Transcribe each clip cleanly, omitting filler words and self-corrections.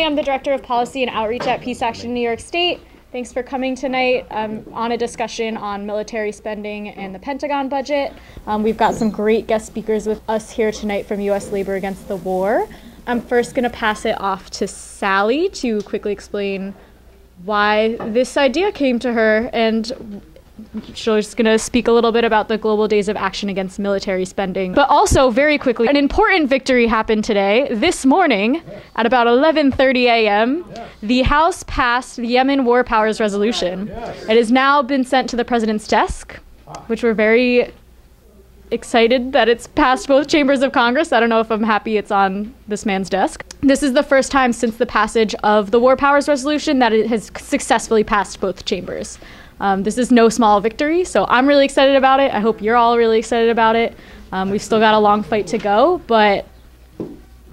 I'm the Director of Policy and Outreach at Peace Action New York State. Thanks for coming tonight on a discussion on military spending and the Pentagon budget. We've got some great guest speakers with us here tonight from U.S. Labor Against the War. I'm first going to pass it off to Sally to quickly explain why this idea came to her, and she's going to speak a little bit about the Global Days of Action Against Military Spending. But also, very quickly, an important victory happened today. This morning, at about 11:30 a.m., the House passed the Yemen War Powers Resolution. It has now been sent to the President's desk, which we're very excited that it's passed both chambers of Congress. I don't know if I'm happy it's on this man's desk. This is the first time since the passage of the War Powers Resolution that it has successfully passed both chambers. This is no small victory, so I'm really excited about it. I hope you're all really excited about it. We've still got a long fight to go, but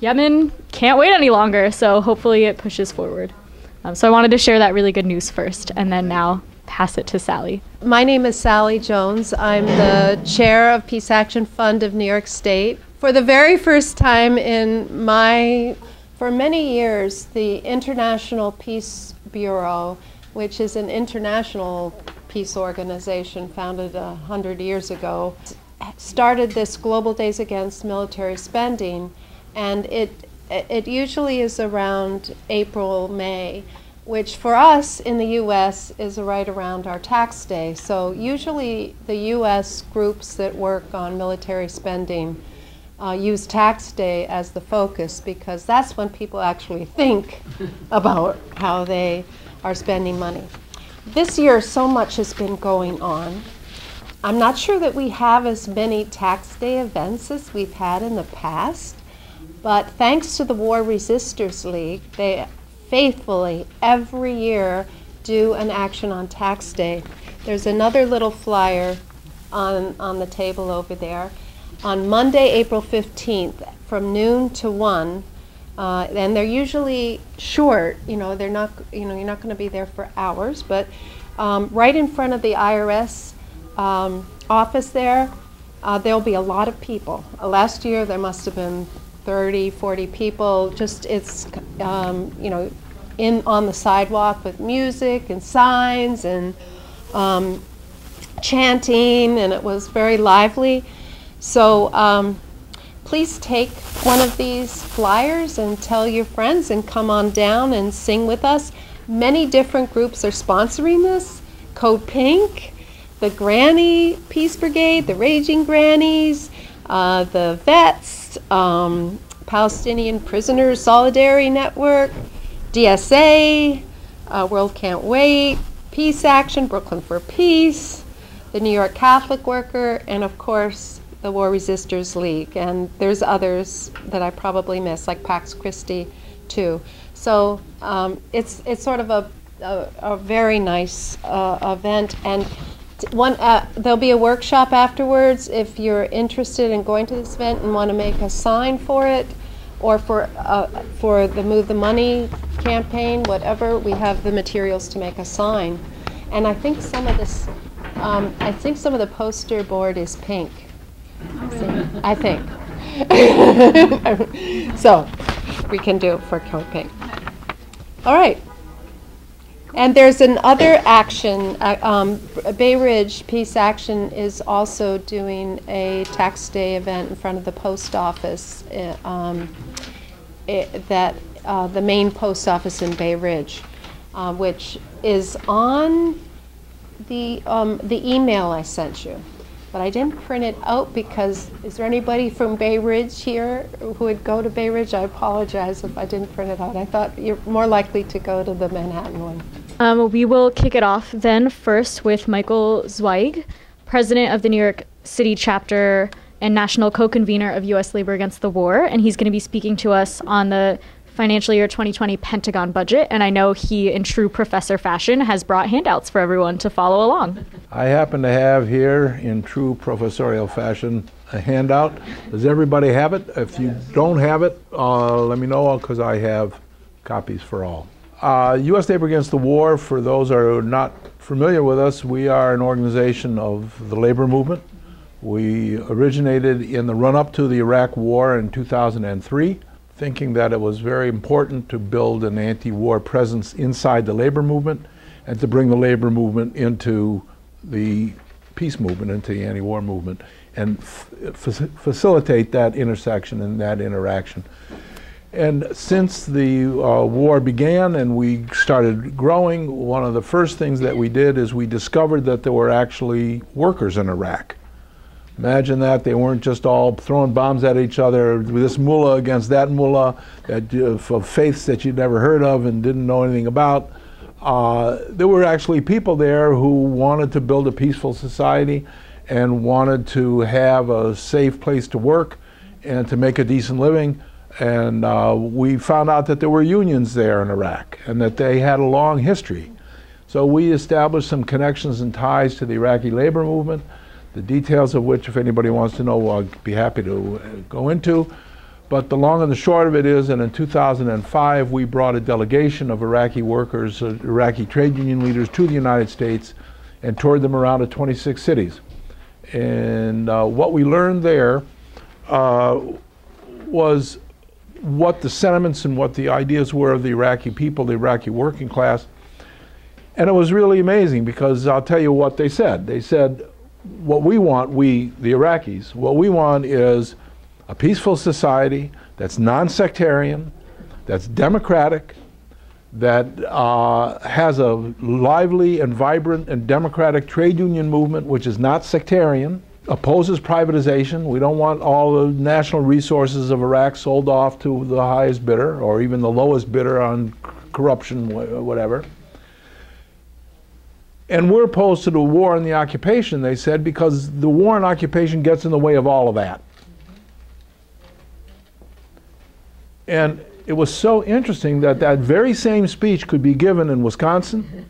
Yemen can't wait any longer, so hopefully it pushes forward. So I wanted to share that really good news first, and then now pass it to Sally. My name is Sally Jones. I'm the chair of Peace Action Fund of New York State. For the very first time for many years, the International Peace Bureau, which is an international peace organization founded 100 years ago, started this Global Days Against Military Spending, and it usually is around April, May, which for us in the U.S. is right around our tax day. So usually the U.S. groups that work on military spending use tax day as the focus, because that's when people actually think about how they are spending money. This year, so much has been going on. I'm not sure that we have as many tax day events as we've had in the past, but thanks to the War Resisters League, they faithfully every year do an action on tax day. There's another little flyer on the table over there. On Monday, April 15th, from noon to 1, and they're usually short, they're not, you're not going to be there for hours, but right in front of the IRS office there'll be a lot of people. Last year there must have been 30, 40 people, it's on the sidewalk with music and signs and chanting, and it was very lively. So please take one of these flyers and tell your friends and come on down and sing with us. Many different groups are sponsoring this. Code Pink, the Granny Peace Brigade, the Raging Grannies, the Vets, Palestinian Prisoners Solidarity Network, DSA, World Can't Wait, Peace Action, Brooklyn for Peace, the New York Catholic Worker, and of course the War Resisters League. And there's others that I probably missed, like Pax Christi too. So it's sort of a very nice event. And there'll be a workshop afterwards if you're interested in going to this event and want to make a sign for it, or for the Move the Money campaign, whatever. We have the materials to make a sign. And I think some of this, the poster board is pink. I think. So we can do it for Code Pink. All right. And there's another action. Bay Ridge Peace Action is also doing a tax day event in front of the post office, the main post office in Bay Ridge, which is on the email I sent you. But I didn't print it out because, is there anybody from Bay Ridge here who would go to Bay Ridge? I apologize if I didn't print it out. I thought you're more likely to go to the Manhattan one. We will kick it off then first with Michael Zweig, President of the New York City chapter and National Co-Convener of U.S. Labor Against the War, and he's going to be speaking to us on the financial year 2020 Pentagon budget, and I know he, in true professor fashion, has brought handouts for everyone to follow along. I happen to have here, in true professorial fashion, a handout. Does everybody have it? If you don't have it, let me know, because I have copies for all. U.S. Labor Against the War, for those who are not familiar with us, we are an organization of the labor movement. We originated in the run-up to the Iraq War in 2003. thinking that it was very important to build an anti-war presence inside the labor movement and to bring the labor movement into the peace movement, into the anti-war movement, and facilitate that intersection and that interaction. And since the war began and we started growing, one of the first things that we did is we discovered that there were actually workers in Iraq. Imagine that. They weren't just all throwing bombs at each other, this mullah against that mullah, of faiths that you'd never heard of and didn't know anything about. There were actually people there who wanted to build a peaceful society and wanted to have a safe place to work and to make a decent living. And we found out that there were unions there in Iraq and that they had a long history. So we established some connections and ties to the Iraqi labor movement, the details of which, if anybody wants to know, I'll be happy to go into. But the long and the short of it is, and in 2005, we brought a delegation of Iraqi workers, Iraqi trade union leaders to the United States and toured them around to 26 cities. And what we learned there was what the sentiments and what the ideas were of the Iraqi people, the Iraqi working class. And it was really amazing because I'll tell you what they said. They said, what we want, we, the Iraqis, what we want is a peaceful society that's non-sectarian, that's democratic, that has a lively and vibrant and democratic trade union movement which is not sectarian, opposes privatization. We don't want all the national resources of Iraq sold off to the highest bidder or even the lowest bidder on corruption, whatever. And we're opposed to the war and the occupation, they said, because the war and occupation gets in the way of all of that. And it was so interesting that that very same speech could be given in Wisconsin,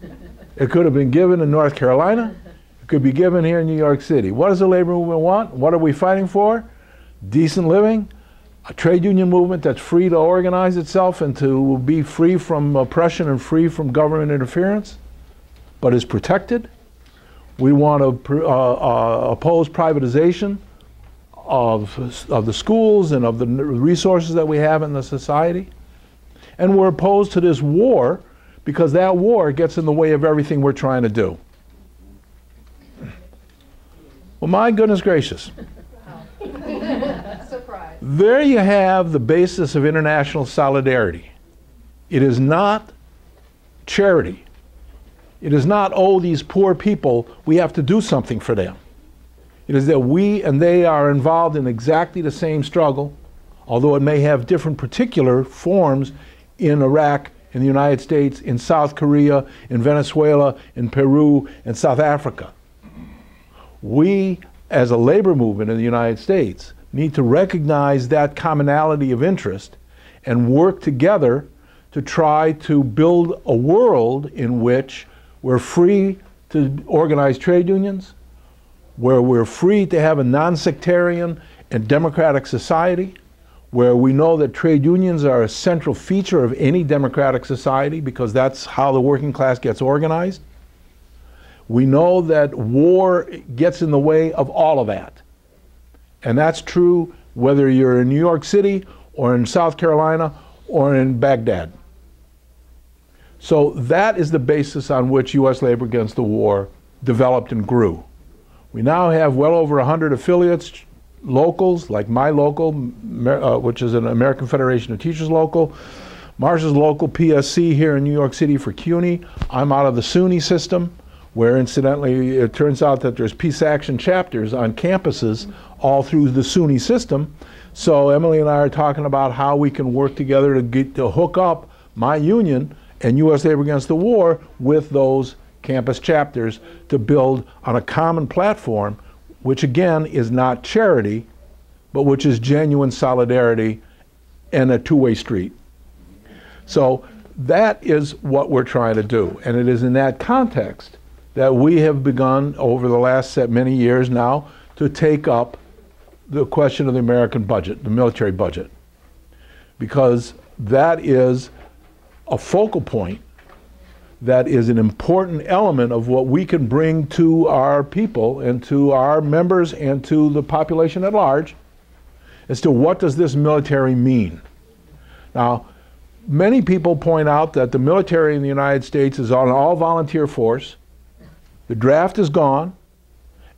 it could have been given in North Carolina, it could be given here in New York City. What does the labor movement want? What are we fighting for? Decent living, a trade union movement that's free to organize itself and to be free from oppression and free from government interference, but is protected. We want to oppose privatization of the schools and of the resources that we have in the society. And we're opposed to this war because that war gets in the way of everything we're trying to do. Well, my goodness gracious. Surprise. There you have the basis of international solidarity. It is not charity. It is not, oh, these poor people, we have to do something for them. It is that we and they are involved in exactly the same struggle, although it may have different particular forms in Iraq, in the United States, in South Korea, in Venezuela, in Peru, and South Africa. We, as a labor movement in the United States, need to recognize that commonality of interest and work together to try to build a world in which we're free to organize trade unions, where we're free to have a non-sectarian and democratic society, where we know that trade unions are a central feature of any democratic society because that's how the working class gets organized. We know that war gets in the way of all of that. And that's true whether you're in New York City or in South Carolina or in Baghdad. So that is the basis on which U.S. Labor Against the War developed and grew. We now have well over 100 affiliates, locals, like my local, which is an American Federation of Teachers local, Marsh's local, PSC here in New York City for CUNY. I'm out of the SUNY system, where incidentally it turns out that there's peace action chapters on campuses all through the SUNY system. So Emily and I are talking about how we can work together to hook up my union and U.S. Labor Against the War with those campus chapters to build on a common platform, which again is not charity, but which is genuine solidarity and a two-way street. So that is what we're trying to do. And it is in that context that we have begun over the last many years now to take up the question of the American budget, the military budget, because that is a focal point, that is an important element of what we can bring to our people and to our members and to the population at large as to what does this military mean. Now, many people point out that the military in the United States is an all-volunteer force. The draft is gone,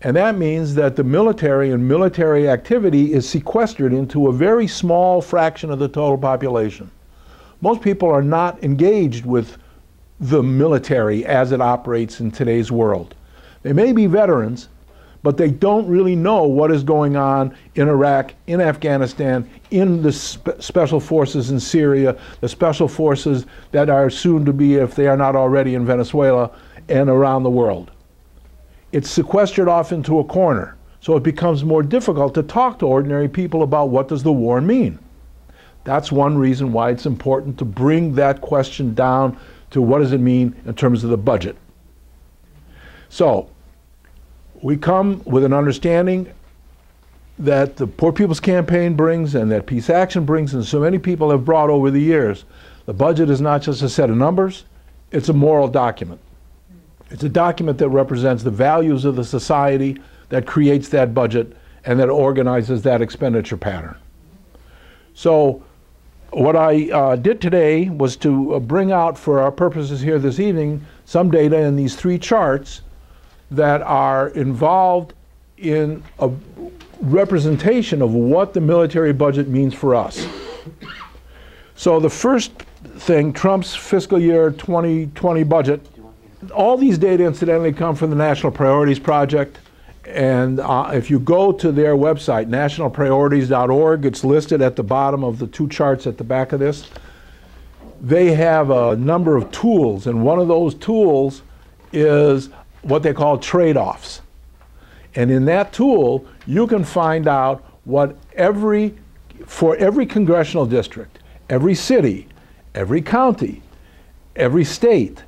and that means that the military and military activity is sequestered into a very small fraction of the total population. Most people are not engaged with the military as it operates in today's world. They may be veterans, but they don't really know what is going on in Iraq, in Afghanistan, in the special forces in Syria, the special forces that are soon to be, if they are not already, in Venezuela and around the world. It's sequestered off into a corner, so it becomes more difficult to talk to ordinary people about what does the war mean. That's one reason why it's important to bring that question down to what does it mean in terms of the budget. So, we come with an understanding that the Poor People's Campaign brings and that Peace Action brings, and so many people have brought over the years. The budget is not just a set of numbers, it's a moral document. It's a document that represents the values of the society that creates that budget and that organizes that expenditure pattern. So what I did today was to bring out, for our purposes here this evening, some data in these three charts that are involved in a representation of what the military budget means for us. So the first thing, Trump's fiscal year 2020 budget, all these data incidentally come from the National Priorities Project, and if you go to their website, nationalpriorities.org, it's listed at the bottom of the two charts at the back of this. They have a number of tools, and one of those tools is what they call trade-offs. And in that tool, you can find out what for every congressional district, every city, every county, every state,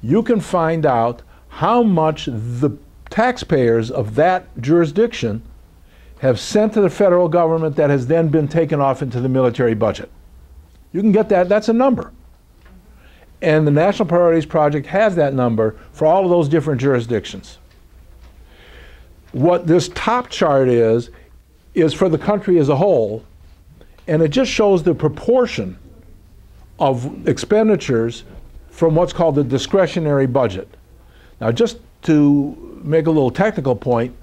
you can find out how much the taxpayers of that jurisdiction have sent to the federal government that has then been taken off into the military budget. You can get that, that's a number. And the National Priorities Project has that number for all of those different jurisdictions. What this top chart is for the country as a whole, and it just shows the proportion of expenditures from what's called the discretionary budget. Now, just to make a little technical point,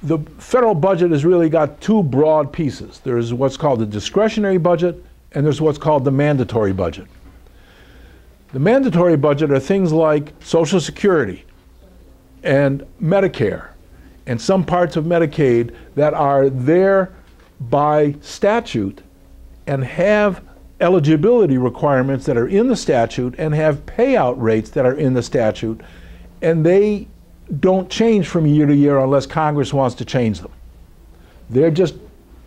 the federal budget has really got two broad pieces. There's what's called the discretionary budget, and there's what's called the mandatory budget. The mandatory budget are things like Social Security and Medicare and some parts of Medicaid that are there by statute and have eligibility requirements that are in the statute and have payout rates that are in the statute, and they don't change from year to year unless Congress wants to change them.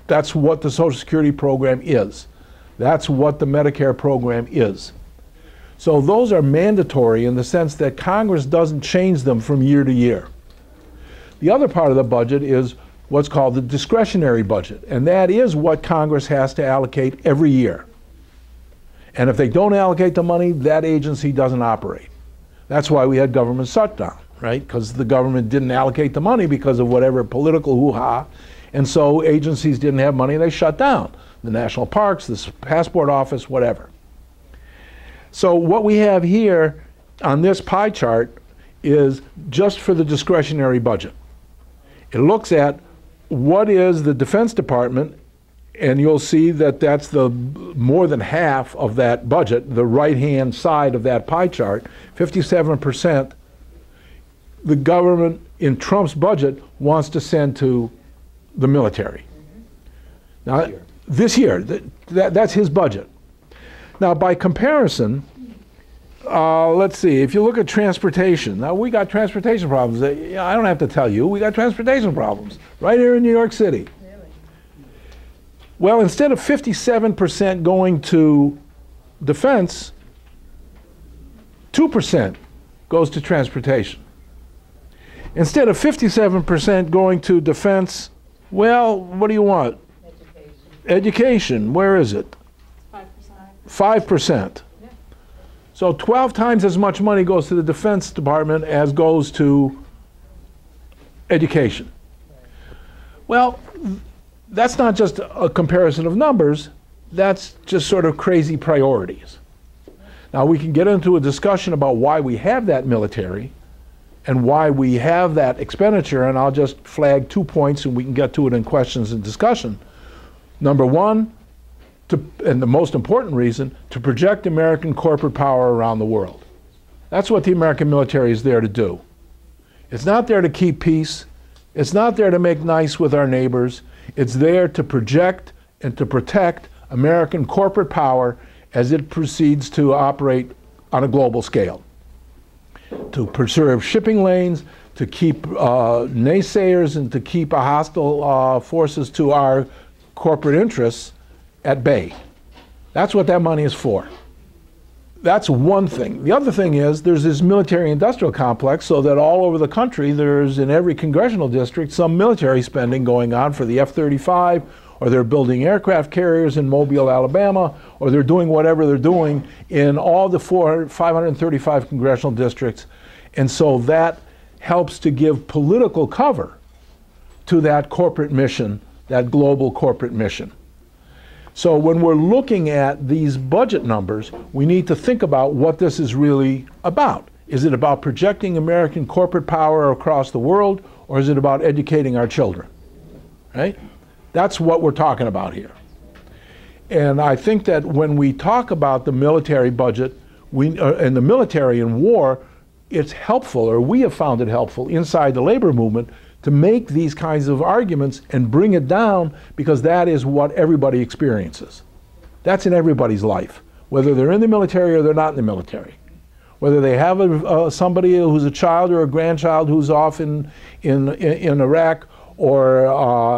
That's what the Social Security program is. That's what the Medicare program is. So those are mandatory in the sense that Congress doesn't change them from year to year. The other part of the budget is what's called the discretionary budget, and that is what Congress has to allocate every year. And if they don't allocate the money, that agency doesn't operate. That's why we had government shutdown, right? Because the government didn't allocate the money because of whatever political hoo-ha, and so agencies didn't have money, they shut down. The national parks, the passport office, whatever. So what we have here on this pie chart is just for the discretionary budget. It looks at what is the Defense Department, and you'll see that that's the more than half of that budget, the right-hand side of that pie chart, 57%. The government in Trump's budget wants to send to the military. Now, this year, that's his budget. Now, by comparison, let's see, if you look at transportation, now we got transportation problems. I don't have to tell you, we got transportation problems right here in New York City. Well, instead of 57% going to defense, 2% goes to transportation. Instead of 57% going to defense, well, what do you want? Education, where is it? 5%. 5%. Yeah. So 12 times as much money goes to the Defense Department as goes to education. Well, that's not just a comparison of numbers, that's just sort of crazy priorities. Now we can get into a discussion about why we have that military and why we have that expenditure, and I'll just flag 2 points and we can get to it in questions and discussion. Number one, and the most important reason, to project American corporate power around the world. That's what the American military is there to do. It's not there to keep peace. It's not there to make nice with our neighbors. It's there to project and to protect American corporate power as it proceeds to operate on a global scale. To preserve shipping lanes, to keep naysayers and to keep hostile forces to our corporate interests at bay. That's what that money is for. That's one thing. The other thing is there's this military-industrial complex, so that all over the country there's in every congressional district some military spending going on for the F-35, or they're building aircraft carriers in Mobile, Alabama, or they're doing whatever they're doing in all the 535 congressional districts. And so that helps to give political cover to that corporate mission, that global corporate mission. So when we're looking at these budget numbers, we need to think about what this is really about. Is it about projecting American corporate power across the world, or is it about educating our children? Right? That's what we're talking about here. And I think that when we talk about the military budget and the military in war, it's helpful, or we have found it helpful inside the labor movement, to make these kinds of arguments and bring it down, because that is what everybody experiences. That's in everybody's life, whether they're in the military or they're not in the military. Whether they have somebody who's a child or a grandchild who's off in Iraq or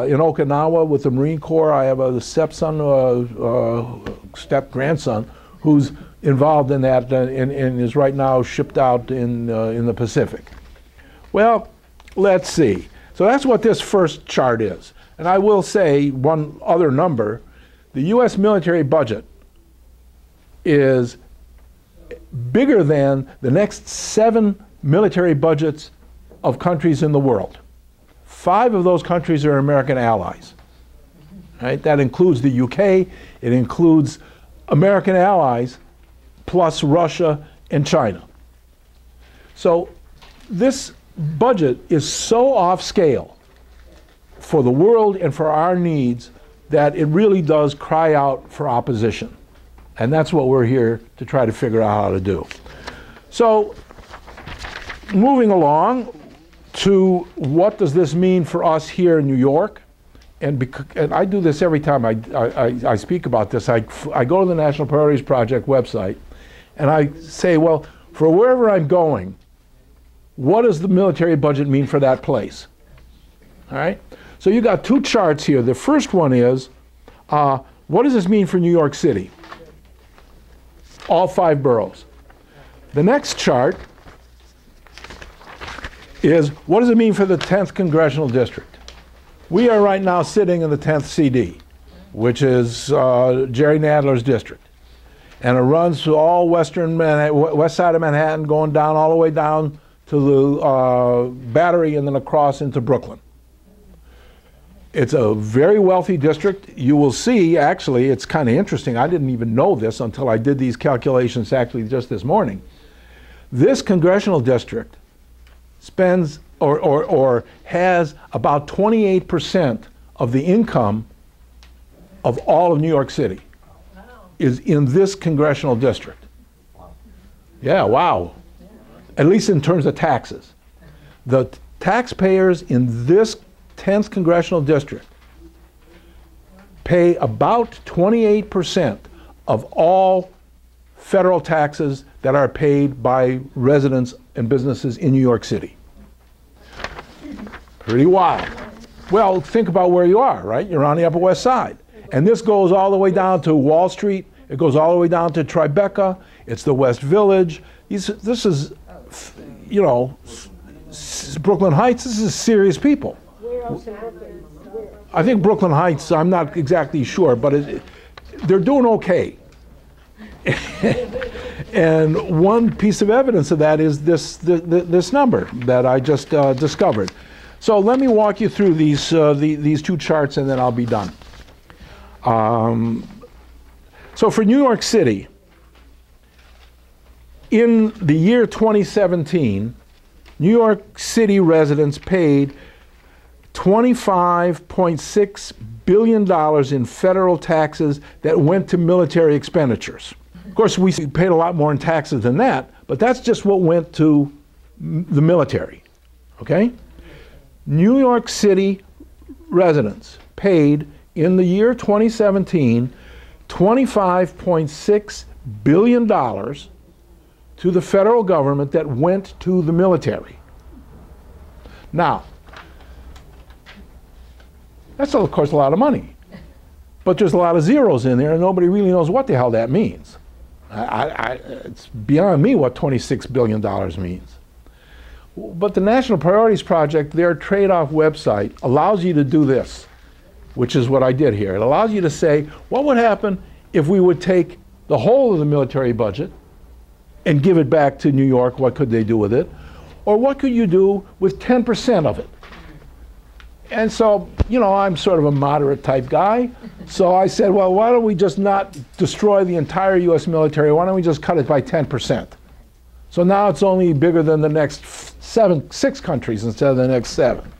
in Okinawa with the Marine Corps. I have a stepson, step-grandson, who's involved in that and is right now shipped out in the Pacific. Well, let's see. So that's what this first chart is. And I will say one other number. The U.S. military budget is bigger than the next 7 military budgets of countries in the world. 5 of those countries are American allies. Right? That includes the UK, it includes American allies, plus Russia and China. So this budget is so off scale for the world and for our needs that it really does cry out for opposition. And that's what we're here to try to figure out how to do. So moving along to what does this mean for us here in New York? And I do this every time I speak about this. I go to the National Priorities Project website and I say, well, for wherever I'm going, what does the military budget mean for that place? All right? So you got 2 charts here. The first one is, what does this mean for New York City? All 5 boroughs. The next chart is, what does it mean for the 10th Congressional District? We are right now sitting in the 10th CD, which is Jerry Nadler's district. And it runs through all west side of Manhattan, going down all the way down to the Battery and then across into Brooklyn. It's a very wealthy district. You will see, actually, it's kind of interesting. I didn't even know this until I did these calculations actually just this morning. This congressional district spends or has about 28% of the income of all of New York City is in this congressional district. Yeah, wow. At least in terms of taxes. The taxpayers in this 10th congressional district pay about 28% of all federal taxes that are paid by residents and businesses in New York City. Pretty wild. Well, think about where you are, right? You're on the Upper West Side. And this goes all the way down to Wall Street. It goes all the way down to Tribeca. It's the West Village. This is, you know, Brooklyn Heights. This is serious people. Where else in Brooklyn? I think Brooklyn Heights, I'm not exactly sure, but they're doing okay. And one piece of evidence of that is this number that I just discovered. So let me walk you through these 2 charts and then I'll be done. So for New York City, in the year 2017, New York City residents paid $25.6 billion in federal taxes that went to military expenditures. Of course, we paid a lot more in taxes than that, but that's just what went to the military, okay? New York City residents paid, in the year 2017, $25.6 billion to the federal government that went to the military. Now, that's of course a lot of money, but there's a lot of zeros in there and nobody really knows what the hell that means. It's beyond me what $26 billion means. But the National Priorities Project, their trade-off website, allows you to do this, which is what I did here. It allows you to say, what would happen if we would take the whole of the military budget and give it back to New York? What could they do with it? Or what could you do with 10% of it? And so, you know, I'm sort of a moderate type guy. So I said, well, why don't we just not destroy the entire US military? Why don't we just cut it by 10%? So now it's only bigger than the next 6 countries instead of the next 7.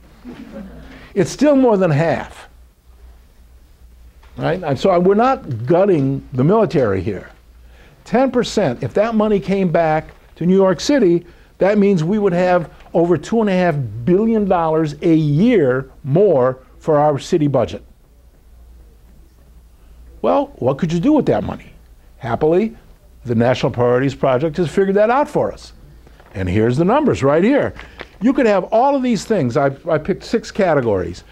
It's still more than half. Right? And so we're not gutting the military here. 10%, if that money came back to New York City, that means we would have over $2.5 billion a year more for our city budget. Well, what could you do with that money? Happily, the National Priorities Project has figured that out for us. And here's the numbers right here. You could have all of these things. I picked 6 categories.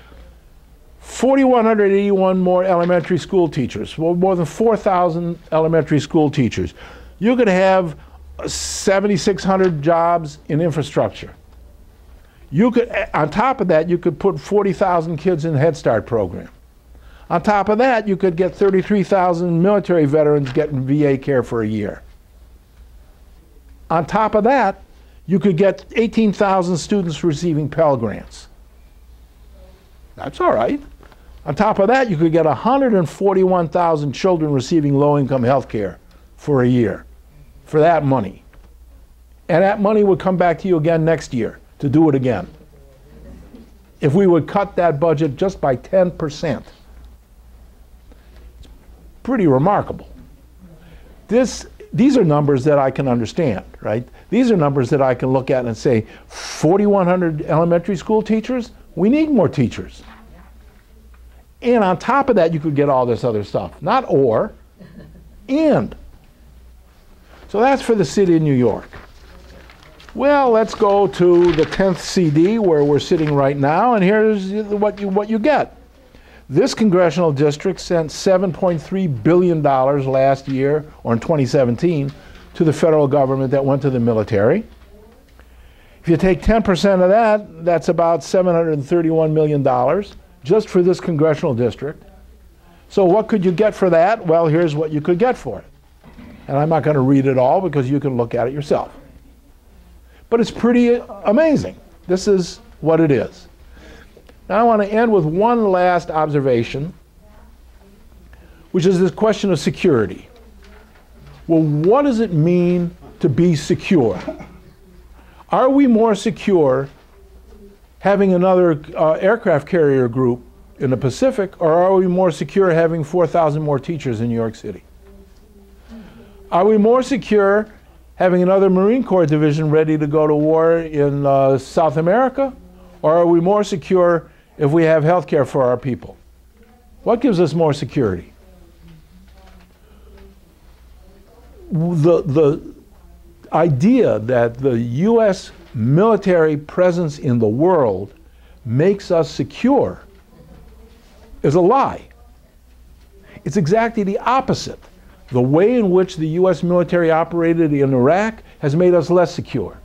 4,181 more elementary school teachers, well, more than 4,000 elementary school teachers. You could have 7,600 jobs in infrastructure. You could, on top of that, you could put 40,000 kids in the Head Start program. On top of that, you could get 33,000 military veterans getting VA care for a year. On top of that, you could get 18,000 students receiving Pell Grants. That's all right. On top of that, you could get 141,000 children receiving low-income health care for a year for that money. And that money would come back to you again next year to do it again. If we would cut that budget just by 10%. It's pretty remarkable. These are numbers that I can understand, right? These are numbers that I can look at and say, 4,100 elementary school teachers? We need more teachers. And on top of that, you could get all this other stuff. Not or, and. So that's for the city of New York. Well, let's go to the 10th CD where we're sitting right now, and here's what you get. This congressional district sent $7.3 billion last year, or in 2017, to the federal government that went to the military. If you take 10% of that, that's about $731 million just for this congressional district. So what could you get for that? Well, here's what you could get for it. And I'm not going to read it all because you can look at it yourself. But it's pretty amazing. This is what it is. Now I want to end with one last observation, which is this question of security. Well, what does it mean to be secure? Are we more secure having another aircraft carrier group in the Pacific, or are we more secure having 4,000 more teachers in New York City? Are we more secure having another Marine Corps division ready to go to war in South America, or are we more secure if we have health care for our people? What gives us more security? The idea that the U.S. military presence in the world makes us secure is a lie. It's exactly the opposite. The way in which the U.S. military operated in Iraq has made us less secure.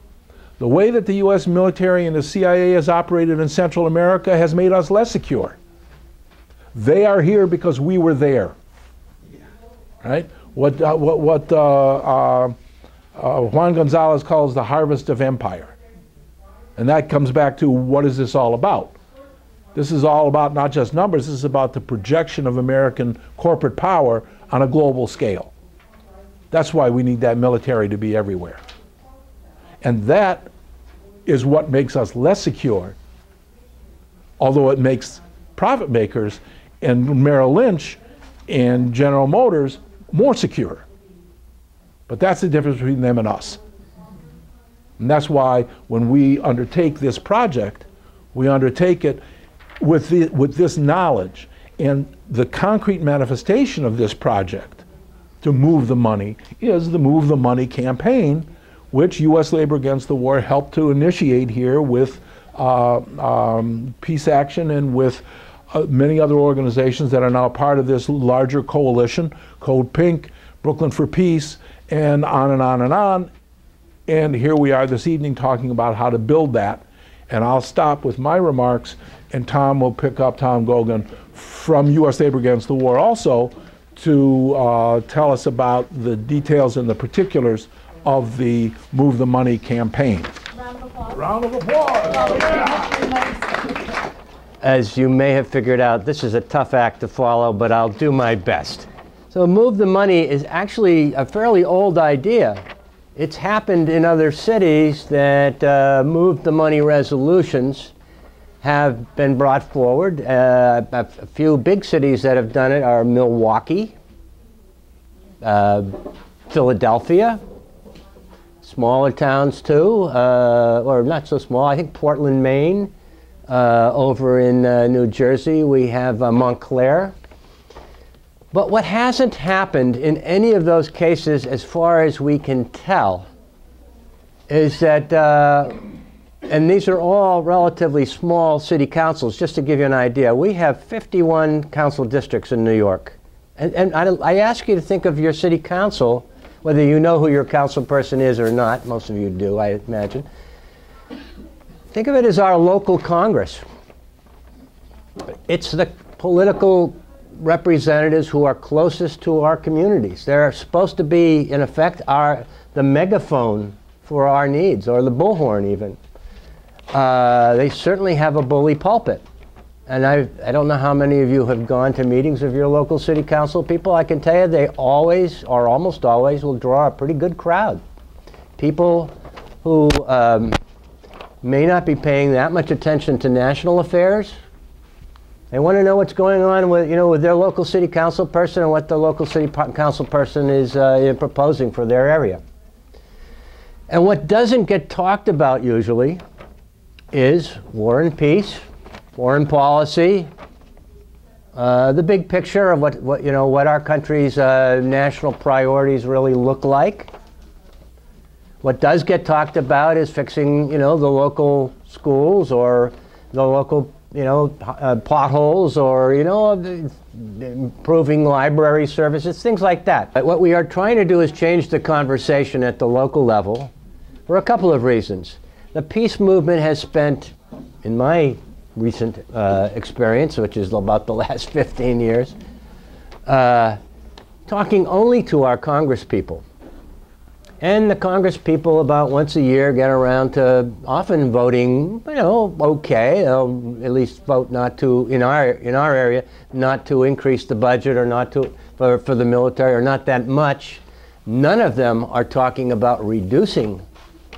The way that the U.S. military and the CIA has operated in Central America has made us less secure. They are here because we were there. Right? What Juan Gonzalez calls the harvest of empire. And that comes back to what is this all about? This is all about not just numbers, this is about the projection of American corporate power on a global scale. That's why we need that military to be everywhere. And that is what makes us less secure, although it makes profit makers and Merrill Lynch and General Motors more secure. But that's the difference between them and us. And that's why when we undertake this project, we undertake it with this knowledge. And the concrete manifestation of this project to move the money is the Move the Money campaign, which U.S. Labor Against the War helped to initiate here with Peace Action and with many other organizations that are now part of this larger coalition, Code Pink, Brooklyn for Peace, and on and on and on. And here we are this evening talking about how to build that. And I'll stop with my remarks, and Tom will pick up, Tom Gogan, from U.S. Labor Against the War also, to tell us about the details and the particulars of the Move the Money campaign. Round of applause. Round of applause. As you may have figured out, this is a tough act to follow, but I'll do my best. So Move the Money is actually a fairly old idea. It's happened in other cities that Move the Money resolutions have been brought forward. A few big cities that have done it are Milwaukee, Philadelphia, smaller towns too, or not so small. I think Portland, Maine. Over in New Jersey, we have Montclair. But what hasn't happened in any of those cases, as far as we can tell, is that, and these are all relatively small city councils, just to give you an idea, we have 51 council districts in New York. And I ask you to think of your city council, whether you know who your council person is or not. Most of you do, I imagine. Think of it as our local Congress. It's the political representatives who are closest to our communities. They're supposed to be, in effect, the megaphone for our needs, or the bullhorn even. They certainly have a bully pulpit. And I don't know how many of you have gone to meetings of your local city council people. I can tell you they always, or almost always, will draw a pretty good crowd. People who may not be paying that much attention to national affairs. They want to know what's going on with, with their local city council person and what the local city council person is proposing for their area. And what doesn't get talked about usually is war and peace, foreign policy, the big picture of what our country's national priorities really look like. What does get talked about is fixing, the local schools or the local, potholes, or, improving library services, things like that. But what we are trying to do is change the conversation at the local level for a couple of reasons. The peace movement has spent, in my recent experience, which is about the last 15 years, talking only to our Congress people. And the Congress people about once a year get around to often voting, okay. They'll at least vote not to, in our area, not to increase the budget or not to, for the military, or not that much. None of them are talking about reducing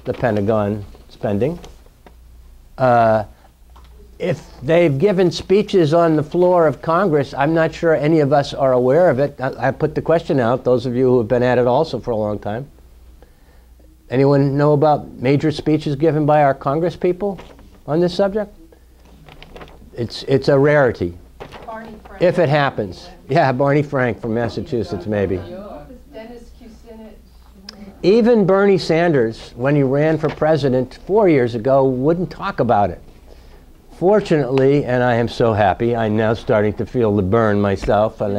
the Pentagon spending. If they've given speeches on the floor of Congress, I'm not sure any of us are aware of it. I put the question out, those of you who have been at it also for a long time. Anyone know about major speeches given by our Congress people on this subject? It's a rarity. Barney Frank. If it happens. Yeah, Barney Frank from Massachusetts, maybe. Even Bernie Sanders, when he ran for president 4 years ago, wouldn't talk about it. Fortunately, and I am so happy, I'm now starting to feel the burn myself, and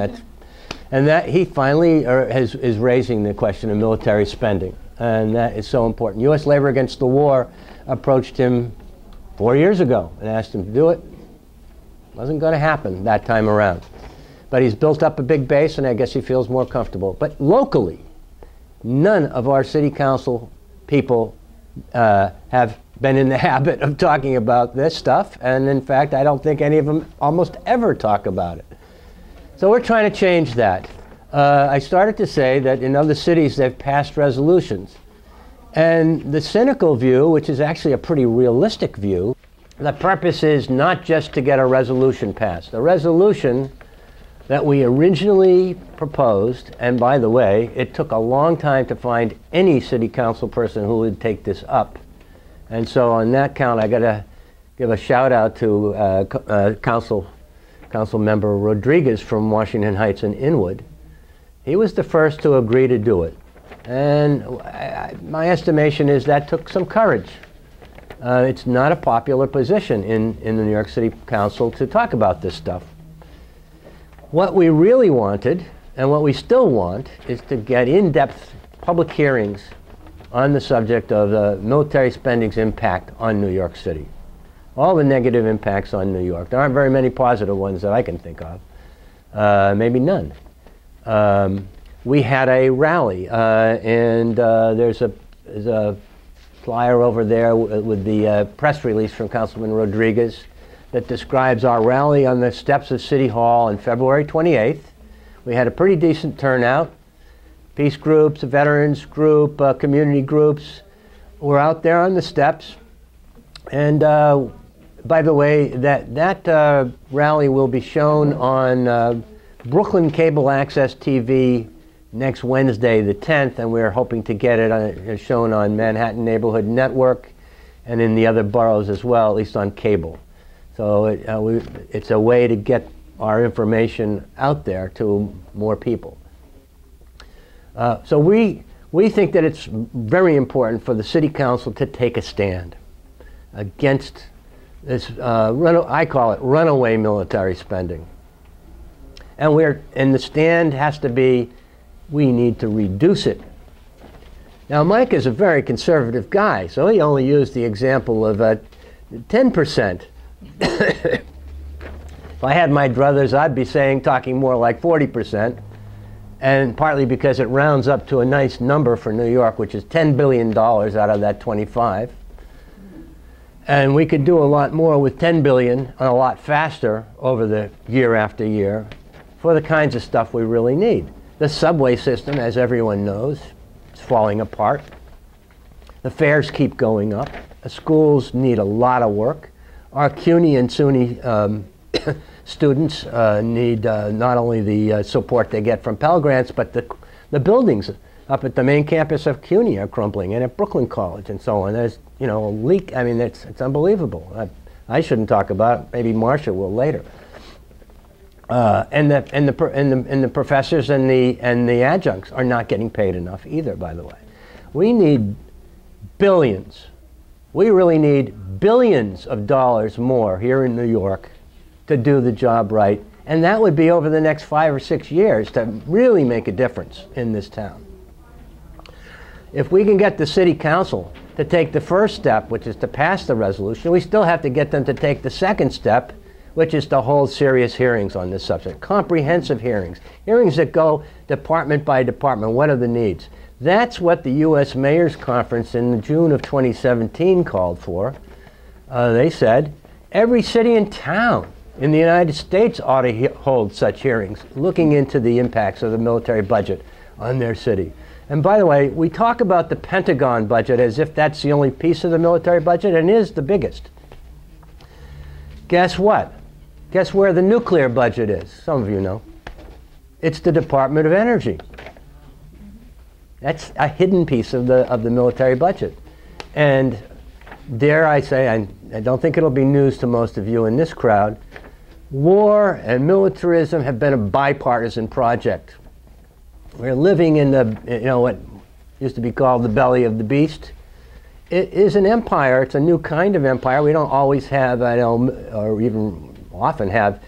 that he finally is raising the question of military spending. And that is so important. U.S. Labor Against the War approached him 4 years ago and asked him to do it. Wasn't going to happen that time around. But he's built up a big base, and I guess he feels more comfortable. But locally, none of our city council people have been in the habit of talking about this stuff, and in fact, I don't think any of them almost ever talk about it. So we're trying to change that. I started to say that in other cities they've passed resolutions. And the cynical view, which is actually a pretty realistic view, the purpose is not just to get a resolution passed. The resolution that we originally proposed, and by the way, it took a long time to find any city council person who would take this up. And so on that count, I got to give a shout out to Council Member Rodriguez from Washington Heights and Inwood. He was the first to agree to do it. And my estimation is that took some courage. It's not a popular position in the New York City Council to talk about this stuff. What we really wanted, and what we still want, is to get in-depth public hearings on the subject of the military spending's impact on New York City. All the negative impacts on New York. There aren't very many positive ones that I can think of. Maybe none. We had a rally, and there's a flyer over there with the press release from Councilman Rodriguez that describes our rally on the steps of City Hall on February 28th. We had a pretty decent turnout. Peace groups, a veterans group, community groups were out there on the steps. And by the way, that rally will be shown on Brooklyn Cable Access TV next Wednesday, the 10th, and we're hoping to get it shown on Manhattan Neighborhood Network and in the other boroughs as well, at least on cable. So it's a way to get our information out there to more people. So we think that it's very important for the City Council to take a stand against this, I call it runaway military spending. And the stand has to be, we need to reduce it. Now, Mike is a very conservative guy, so he only used the example of 10%. If I had my druthers, I'd be talking more like 40%, and partly because it rounds up to a nice number for New York, which is $10 billion out of that 25. And we could do a lot more with $10 billion and a lot faster over the year after year for the kinds of stuff we really need. The subway system, as everyone knows, is falling apart. The fares keep going up. The schools need a lot of work. Our CUNY and SUNY students need not only the support they get from Pell Grants, but the buildings up at the main campus of CUNY are crumbling, and at Brooklyn College and so on. There's a leak. I mean, it's unbelievable. I shouldn't talk about it. Maybe Marcia will later. And the professors and the adjuncts are not getting paid enough either, by the way. We need billions. We really need billions of dollars more here in New York to do the job right. And that would be over the next 5 or 6 years to really make a difference in this town. If we can get the City Council to take the first step, which is to pass the resolution, we still have to get them to take the second step, which is to hold serious hearings on this subject, comprehensive hearings, hearings that go department by department. What are the needs? That's what the U.S. Mayor's Conference in June of 2017 called for. They said every city and town in the United States ought to hold such hearings, looking into the impacts of the military budget on their city. And by the way, we talk about the Pentagon budget as if that's the only piece of the military budget, and is the biggest. Guess what? Guess where the nuclear budget is? Some of you know. It's the Department of Energy. That's a hidden piece of the military budget. And dare I say, I don't think it'll be news to most of you in this crowd, war and militarism have been a bipartisan project. We're living in what used to be called the belly of the beast. It is an empire. It's a new kind of empire. We don't always have, or even often have,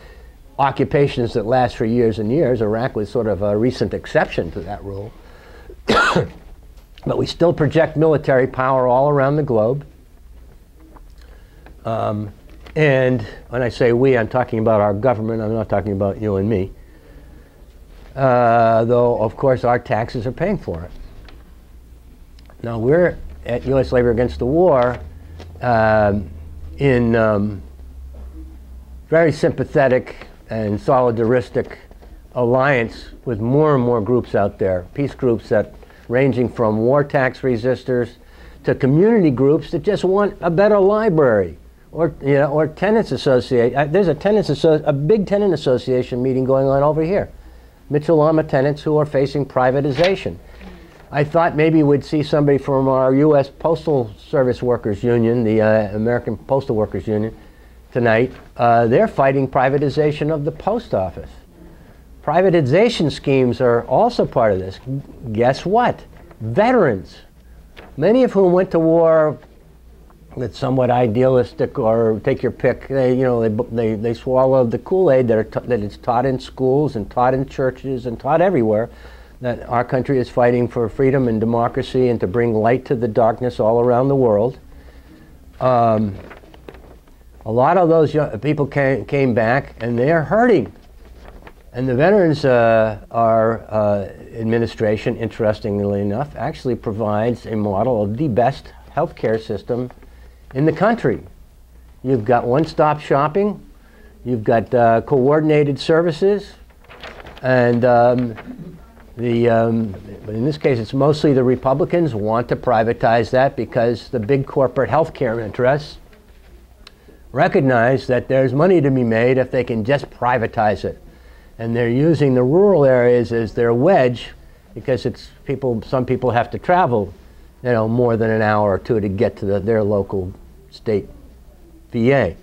occupations that last for years and years. Iraq was sort of a recent exception to that rule. But we still project military power all around the globe. And when I say we, I'm talking about our government. I'm not talking about you and me. Though, of course, our taxes are paying for it. Now, we're at U.S. Labor Against the War in very sympathetic and solidaristic alliance with more and more groups out there, peace groups that ranging from war tax resistors to community groups that just want a better library, or or tenants association. There's a big tenant association meeting going on over here. Mitchell-Lama tenants who are facing privatization. I thought maybe we'd see somebody from our U.S. Postal Service Workers Union, the American Postal Workers Union, tonight. They're fighting privatization of the post office. Privatization schemes are also part of this. Guess what? Veterans, many of whom went to war that's somewhat idealistic, or take your pick. They swallowed the Kool-Aid that is taught in schools and taught in churches and taught everywhere, that our country is fighting for freedom and democracy and to bring light to the darkness all around the world. A lot of those people came back, and they are hurting. And the Veterans Administration, interestingly enough, actually provides a model of the best healthcare system in the country. You've got one-stop shopping, you've got coordinated services, and but in this case it's mostly the Republicans want to privatize that because the big corporate healthcare interests recognize that there's money to be made if they can just privatize it. And they're using the rural areas as their wedge because some people have to travel more than an hour or two to get to their local state VA.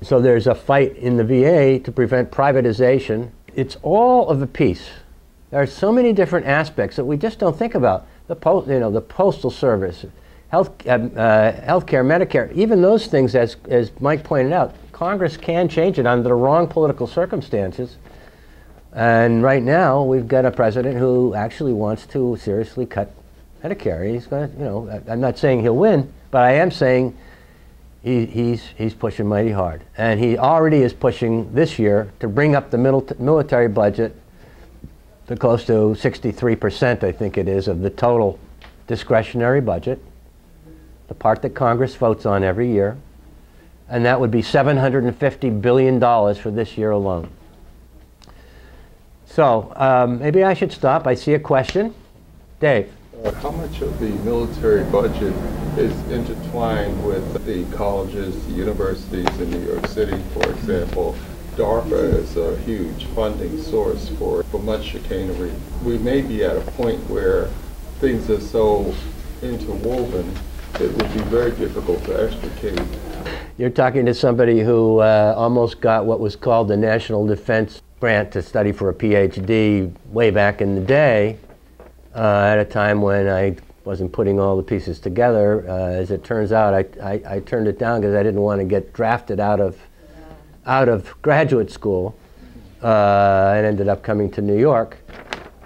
So there's a fight in the VA to prevent privatization. It's all of a piece. There are so many different aspects that we just don't think about. The Postal Service, healthcare, Medicare, even those things, as Mike pointed out, Congress can change it under the wrong political circumstances. And right now, we've got a president who actually wants to seriously cut Medicare. He's going to, I'm not saying he'll win, but I am saying he's pushing mighty hard. And he already is pushing this year to bring up the military budget to close to 63%, I think it is, of the total discretionary budget, the part that Congress votes on every year. And that would be $750 billion for this year alone. So maybe I should stop. I see a question. Dave. How much of the military budget is intertwined with the colleges, the universities in New York City, for example? DARPA is a huge funding source for much chicanery. We may be at a point where things are so interwoven it would be very difficult to extricate. You're talking to somebody who almost got what was called the National Defense Grant to study for a PhD way back in the day, at a time when I wasn't putting all the pieces together. As it turns out, I turned it down because I didn't want to get drafted out of graduate school, and ended up coming to New York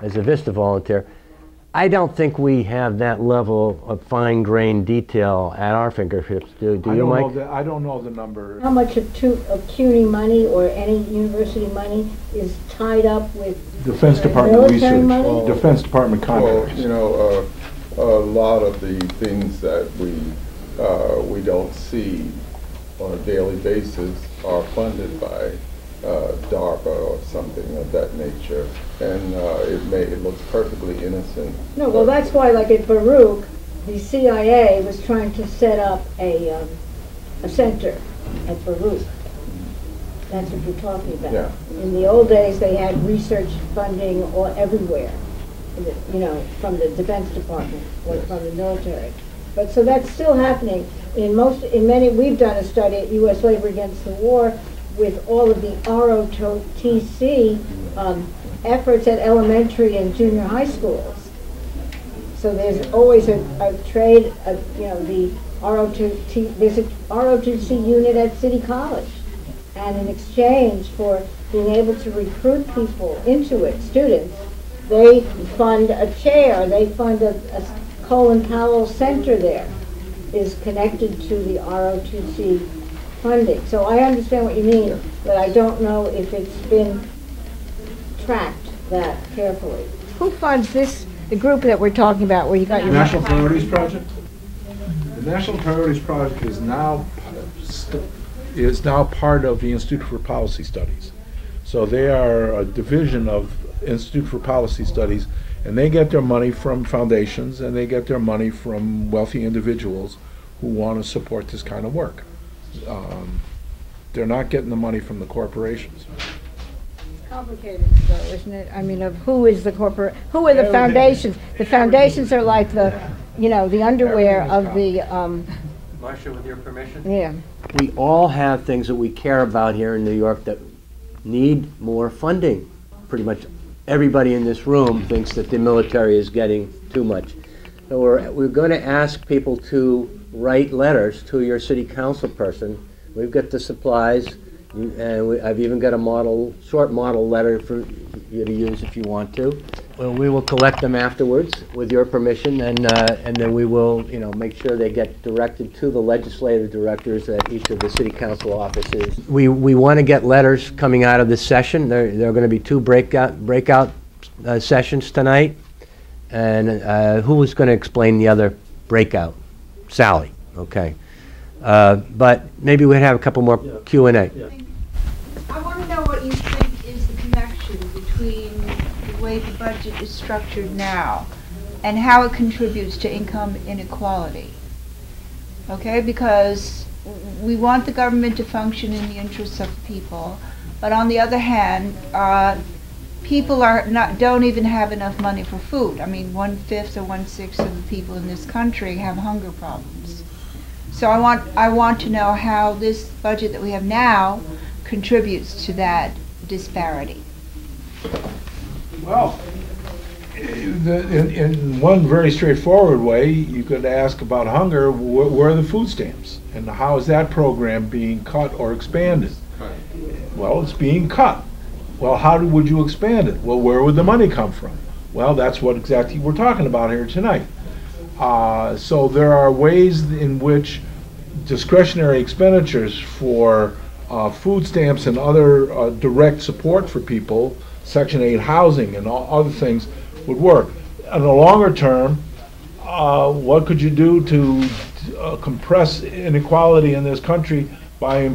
as a VISTA volunteer. I don't think we have that level of fine-grained detail at our fingertips. Do you, Mike? I don't know the number. How much of CUNY money or any university money is tied up with Defense Department military research, money? Defense Department contracts. Well, a lot of the things that we don't see on a daily basis are funded by DARPA or something of that nature, and it looks perfectly innocent. No, well, that's why, like at Baruch, the CIA was trying to set up a center at Baruch. That's what you're talking about. Yeah. In the old days, they had research funding everywhere, from the Defense Department or from the military. But so that's still happening. In many, we've done a study at U.S. Labor Against the War with all of the ROTC efforts at elementary and junior high schools. So there's always a trade, the ROTC, there's a ROTC unit at City College. And in exchange for being able to recruit people into it, students, they fund a chair, they fund a Colin Powell Center there is connected to the ROTC funding. So I understand what you mean, but I don't know if it's been tracked that carefully. Who funds this, the group that we're talking about where you got your... National Priorities Project? The The National Priorities Project is now part of the Institute for Policy Studies. So they are a division of Institute for Policy Studies, and they get their money from foundations, and they get their money from wealthy individuals who want to support this kind of work. They're not getting the money from the corporations. Complicated though, isn't it? I mean, of who is the who are the foundations? The foundations are like the, you know, the underwear of the, Marcia, with your permission? yeah. We all have things that we care about here in New York that need more funding. Pretty much everybody in this room thinks that the military is getting too much. So we're going to ask people to write letters to your city council person. We've got the supplies, and I've even got a short model letter for you to use if you want to. Well, we will collect them afterwards with your permission, and then we will, you know, make sure they get directed to the legislative directors at each of the city council offices. We want to get letters coming out of this session. There are going to be 2 breakout sessions tonight, and who is going to explain the other breakout? Sally. Okay. But maybe we'd have a couple more Q&A. Yeah. I want to know what you think is the connection between the way the budget is structured now and how it contributes to income inequality. Okay, because we want the government to function in the interests of the people, but on the other hand, people don't even have enough money for food. I mean, 1/5 or 1/6 of the people in this country have hunger problems. So I want to know how this budget that we have now contributes to that disparity. Well, in one very straightforward way, you could ask about hunger, where are the food stamps? And how is that program being cut or expanded? Well, it's being cut. Well, how would you expand it? Well, where would the money come from? Well, that's what exactly we're talking about here tonight. So there are ways in which discretionary expenditures for food stamps and other direct support for people, Section 8 housing and all other things would work. In the longer term, what could you do to compress inequality in this country by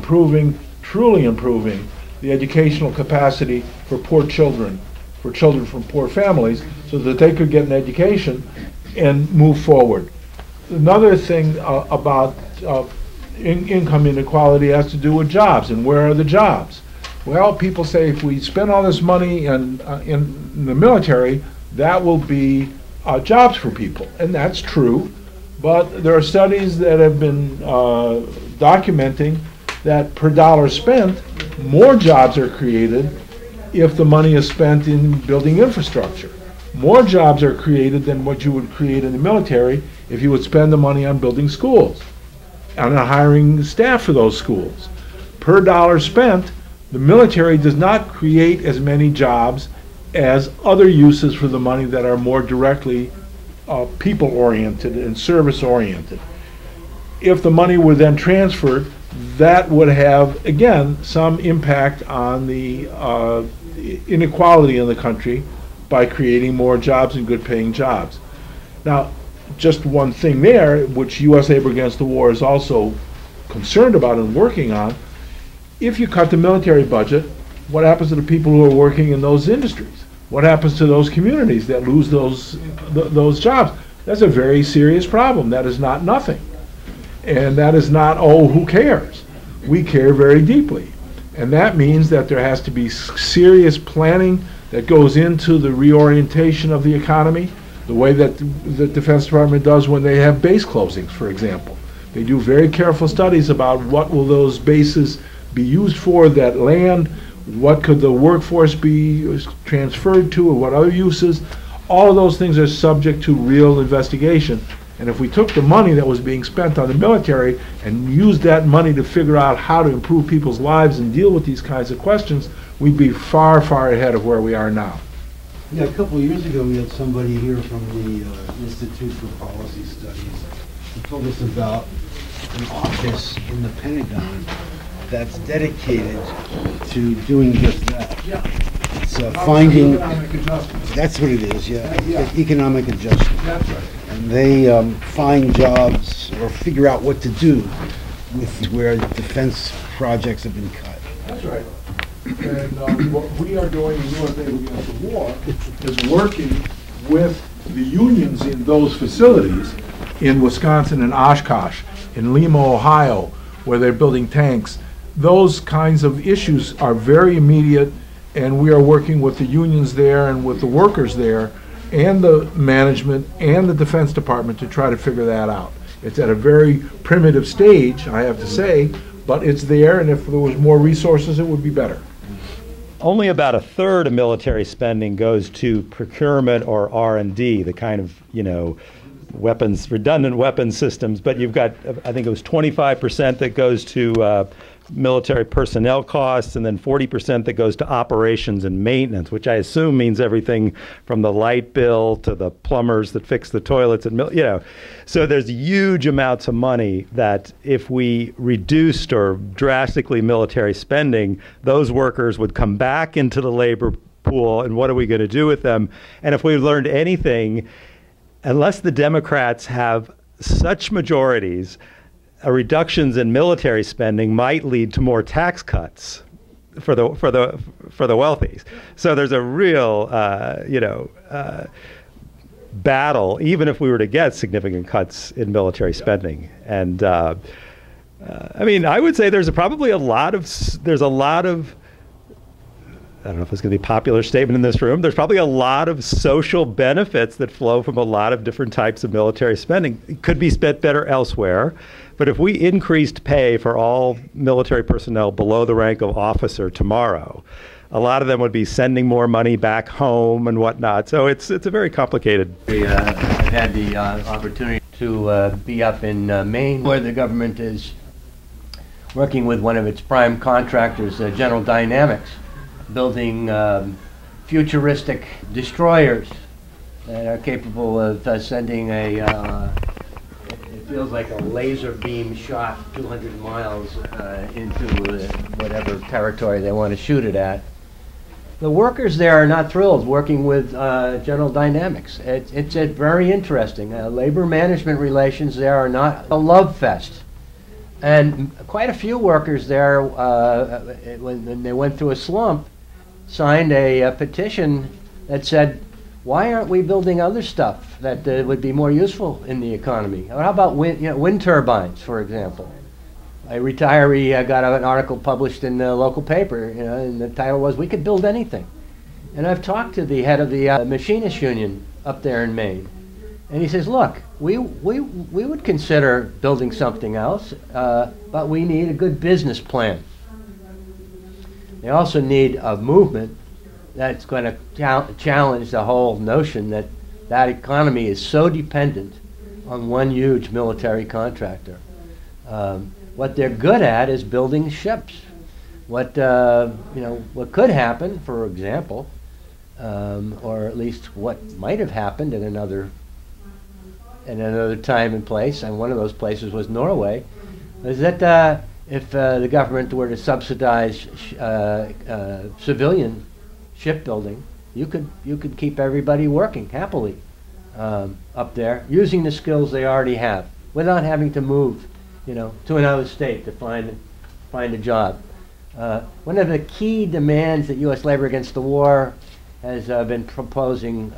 truly improving the educational capacity for poor children, for children from poor families, so that they could get an education and move forward. Another thing about income inequality has to do with jobs, and where are the jobs? Well, people say if we spend all this money in the military, that will be jobs for people, and that's true, but there are studies that have been documenting that per dollar spent, more jobs are created if the money is spent in building infrastructure. More jobs are created than what you would create in the military if you would spend the money on building schools and on hiring staff for those schools. Per dollar spent, the military does not create as many jobs as other uses for the money that are more directly people-oriented and service-oriented. If the money were then transferred, that would have, again, some impact on the inequality in the country by creating more jobs and good-paying jobs. Now, just one thing there, which U.S. Labor Against the War is also concerned about and working on, if you cut the military budget, what happens to the people who are working in those industries? What happens to those communities that lose those jobs? That's a very serious problem. That is not nothing. And that is not, oh, who cares? We care very deeply. And that means that there has to be serious planning that goes into the reorientation of the economy, the way that the Defense Department does when they have base closings, for example. They do very careful studies about what will those bases be used for, that land, what could the workforce be transferred to, or what other uses. All of those things are subject to real investigation. And if we took the money that was being spent on the military and used that money to figure out how to improve people's lives and deal with these kinds of questions, we'd be far, far ahead of where we are now. Yeah, a couple of years ago we had somebody here from the Institute for Policy Studies who told us about an office in the Pentagon that's dedicated to doing just that. Yeah. It's finding. Economic adjustment. That's what it is. Yeah, economic adjustment. That's right. And they find jobs or figure out what to do with where defense projects have been cut. That's right. And what we are doing in USA Against the War is working with the unions in those facilities in Wisconsin and Oshkosh, in Lima, Ohio, where they're building tanks. Those kinds of issues are very immediate, and we are working with the unions there and with the workers there and the management and the Defense Department to try to figure that out. It's at a very primitive stage, I have to say, but it's there, and if there was more resources, it would be better. Only about a third of military spending goes to procurement or R&D, the kind of, weapons, redundant weapons systems, but you've got, I think it was 25% that goes to military personnel costs, and then 40% that goes to operations and maintenance, which I assume means everything from the light bill to the plumbers that fix the toilets, and so there's huge amounts of money that if we reduced or drastically military spending, those workers would come back into the labor pool, and what are we going to do with them? And if we learned anything, unless the Democrats have such majorities, reductions in military spending might lead to more tax cuts for the wealthy. So there's a real battle, even if we were to get significant cuts in military spending. And I would say there's probably a lot of I don't know if it's going to be a popular statement in this room. There's probably a lot of social benefits that flow from a lot of different types of military spending. It could be spent better elsewhere, but if we increased pay for all military personnel below the rank of officer tomorrow, a lot of them would be sending more money back home and whatnot. So it's a very complicated. I've had the opportunity to be up in Maine, where the government is working with one of its prime contractors, General Dynamics, building futuristic destroyers that are capable of sending it feels like a laser beam shot 200 miles into whatever territory they want to shoot it at. The workers there are not thrilled working with General Dynamics. It's very interesting. Labor management relations there are not a love fest. And quite a few workers there, when they went through a slump, signed a petition that said, why aren't we building other stuff that would be more useful in the economy? Or how about wind turbines, for example? A retiree got an article published in the local paper, and the title was, "We could build anything." And I've talked to the head of the machinists union up there in Maine, and he says, look, we would consider building something else, but we need a good business plan. They also need a movement that's going to challenge the whole notion that that economy is so dependent on one huge military contractor. What they're good at is building ships. What could happen, for example, or at least what might have happened in another time and place, and one of those places was Norway, is that if the government were to subsidize civilian shipbuilding, you could keep everybody working happily up there using the skills they already have without having to move, to another state to find a job. One of the key demands that U.S. Labor Against the War has been proposing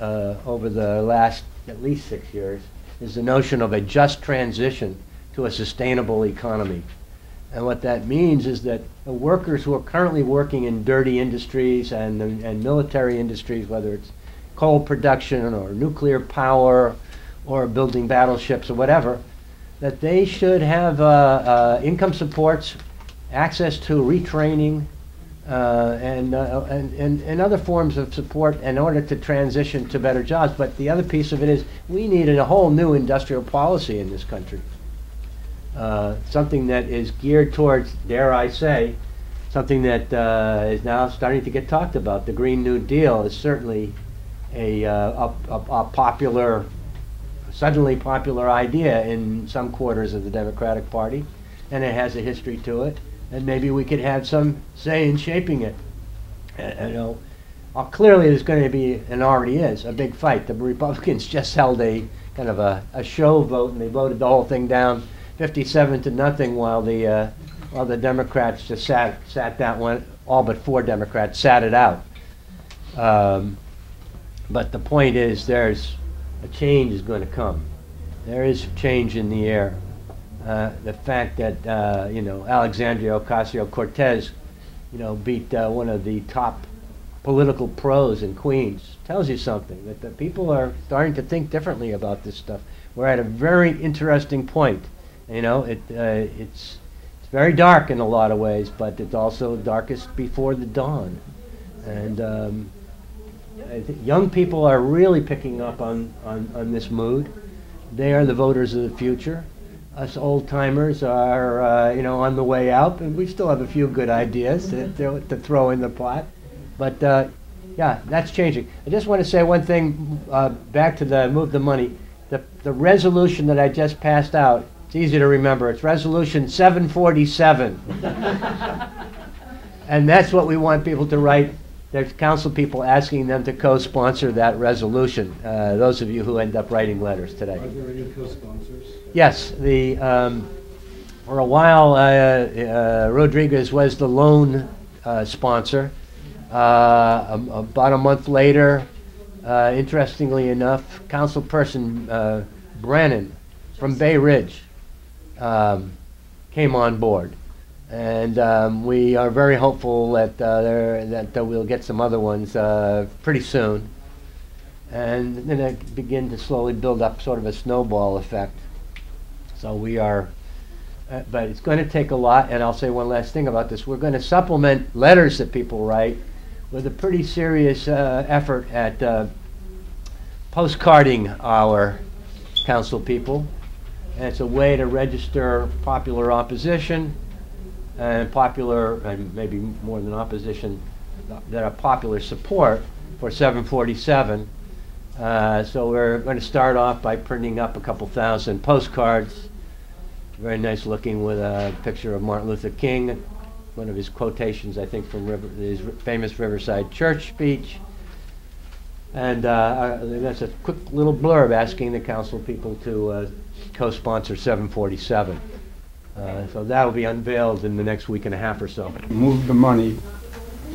over the last at least 6 years is the notion of a just transition to a sustainable economy. And what that means is that the workers who are currently working in dirty industries and military industries, whether it's coal production or nuclear power or building battleships or whatever, that they should have income supports, access to retraining, and other forms of support in order to transition to better jobs. But the other piece of it is we need a whole new industrial policy in this country. Something that is geared towards, dare I say, something that is now starting to get talked about. The Green New Deal is certainly a popular, suddenly popular idea in some quarters of the Democratic Party, and it has a history to it, and maybe we could have some say in shaping it. clearly there's going to be, and already is, a big fight. The Republicans just held a kind of a show vote, and they voted the whole thing down 57-0, while the Democrats just sat that one. All but 4 Democrats sat it out. But the point is, there's a change is going to come. There is change in the air. The fact that Alexandria Ocasio-Cortez, beat one of the top political pros in Queens tells you something, that the people are starting to think differently about this stuff. We're at a very interesting point. It's very dark in a lot of ways, but it's also darkest before the dawn. And I think young people are really picking up on this mood. They are the voters of the future. Us old-timers are on the way out, and we still have a few good ideas to throw in the pot. But yeah, that's changing. I just want to say one thing back to the move the money. The resolution that I just passed out, it's easy to remember. It's Resolution 747. And that's what we want people to write. There's council people asking them to co-sponsor that resolution, those of you who end up writing letters today. Are there any co-sponsors? Yes. For a while, Rodriguez was the lone sponsor. About a month later, interestingly enough, Councilperson Brennan from Bay Ridge came on board. And we are very hopeful that we'll get some other ones pretty soon. And then it begin to slowly build up sort of a snowball effect. So we are, but it's going to take a lot. And I'll say one last thing about this. We're going to supplement letters that people write with a pretty serious effort at postcarding our council people. And it's a way to register popular opposition and popular, and maybe more than opposition, that are popular support for 747. So we're going to start off by printing up a couple thousand postcards, very nice looking, with a picture of Martin Luther King, one of his quotations, I think, from his famous Riverside Church speech. And that's a quick little blurb asking the council people to co-sponsor 747. So that'll be unveiled in the next week and a half or so. Move the money,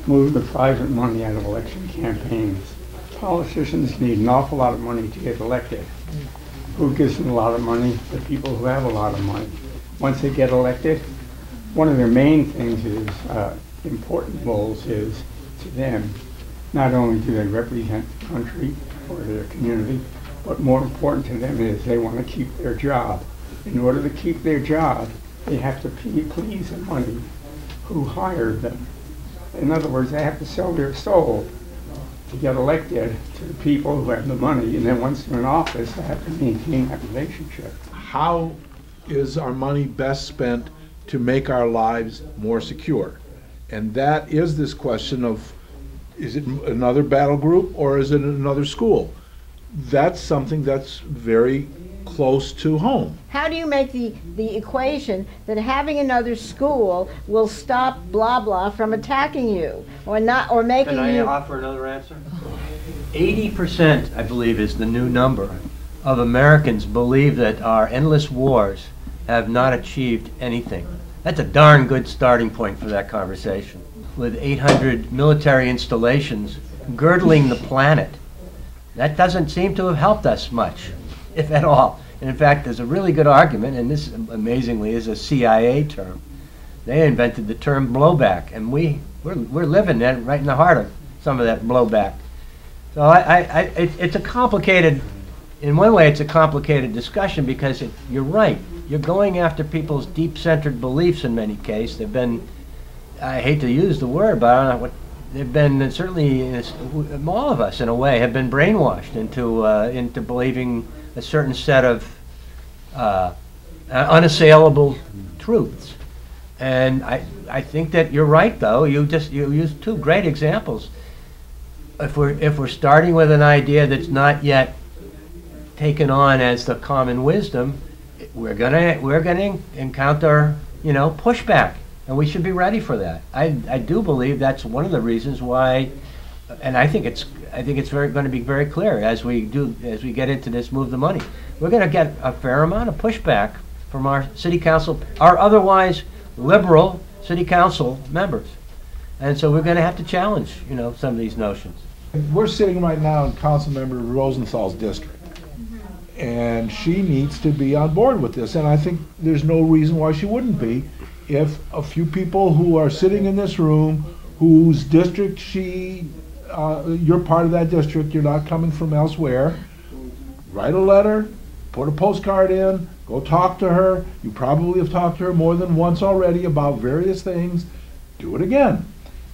move the private money out of election campaigns. Politicians need an awful lot of money to get elected. Who gives them a lot of money? The people who have a lot of money. Once they get elected, one of their main things is, important roles is to them, not only do they represent the country or their community, but more important to them is they want to keep their job. In order to keep their job, they have to please the money who hired them. In other words, they have to sell their soul to get elected to the people who have the money, and then once they're in office, they have to maintain that relationship. How is our money best spent to make our lives more secure? And that is this question of, is it another battle group or is it another school? That's something that's very close to home. How do you make the equation that having another school will stop blah blah from attacking you or making you? Can I offer another answer? 80%, I believe, is the new number of Americans believe that our endless wars have not achieved anything. That's a darn good starting point for that conversation. With 800 military installations girdling the planet, that doesn't seem to have helped us much, if at all. And in fact, there's a really good argument, and this amazingly is a CIA term. They invented the term blowback, and we're living right in the heart of some of that blowback. So it's a complicated, in one way it's a complicated discussion, because you're right. You're going after people's deep-centered beliefs in many cases. They've been, I hate to use the word, but I don't know what, they've been certainly, all of us in a way, have been brainwashed into believing a certain set of unassailable truths. And I think that you're right, though. You used two great examples. If we're starting with an idea that's not yet taken on as the common wisdom, we're gonna encounter pushback, and we should be ready for that. I do believe that's one of the reasons why and I think it's going to be very clear as we get into this, move the money. We're going to get a fair amount of pushback from our city council, our otherwise liberal city council members, and so we're going to have to challenge, some of these notions. We're sitting right now in Councilmember Rosenthal's district, and she needs to be on board with this, and I think there's no reason why she wouldn't be if a few people who are sitting in this room whose district you're part of that district, you're not coming from elsewhere, write a letter, put a postcard in, go talk to her. You probably have talked to her more than once already about various things. Do it again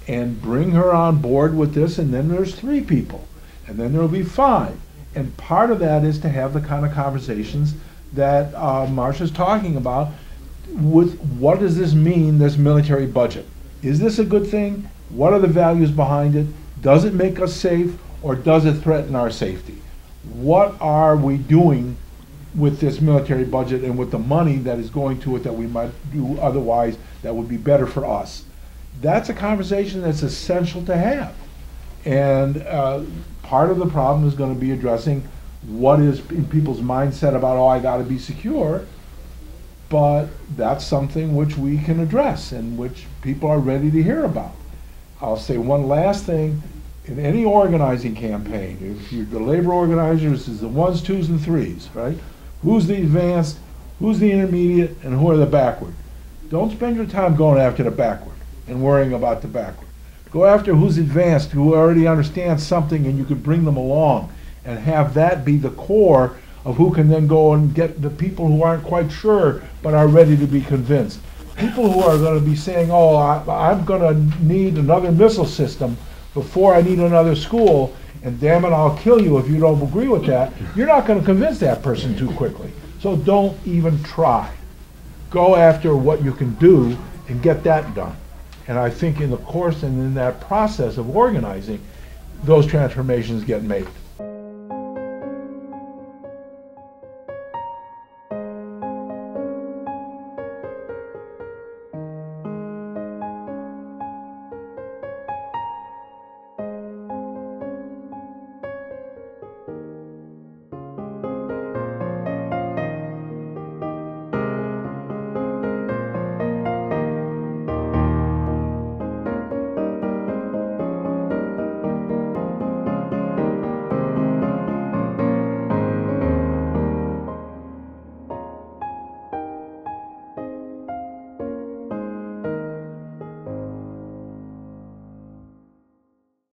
and bring her on board with this, and then there's 3 people, and then there'll be 5. And part of that is to have the kind of conversations that Marcia's talking about with what does this mean, this military budget? Is this a good thing? What are the values behind it? Does it make us safe, or does it threaten our safety? What are we doing with this military budget and with the money that is going to it that we might do otherwise that would be better for us? That's a conversation that's essential to have. And part of the problem is going to be addressing what is in people's mindset about, I got to be secure. But that's something which we can address and which people are ready to hear about. I'll say one last thing. In any organizing campaign, if you're the labor organizers, is the 1s, 2s, and 3s, right? Who's the advanced, who's the intermediate, and who are the backward? Don't spend your time going after the backward and worrying about the backward. Go after who's advanced, who already understands something, and you can bring them along and have that be the core of who can then go and get the people who aren't quite sure but are ready to be convinced. People who are going to be saying, I'm going to need another missile system before I need another school, and damn it, I'll kill you if you don't agree with that. You're not going to convince that person too quickly. So don't even try. Go after what you can do and get that done. And I think in the course and in that process of organizing, those transformations get made.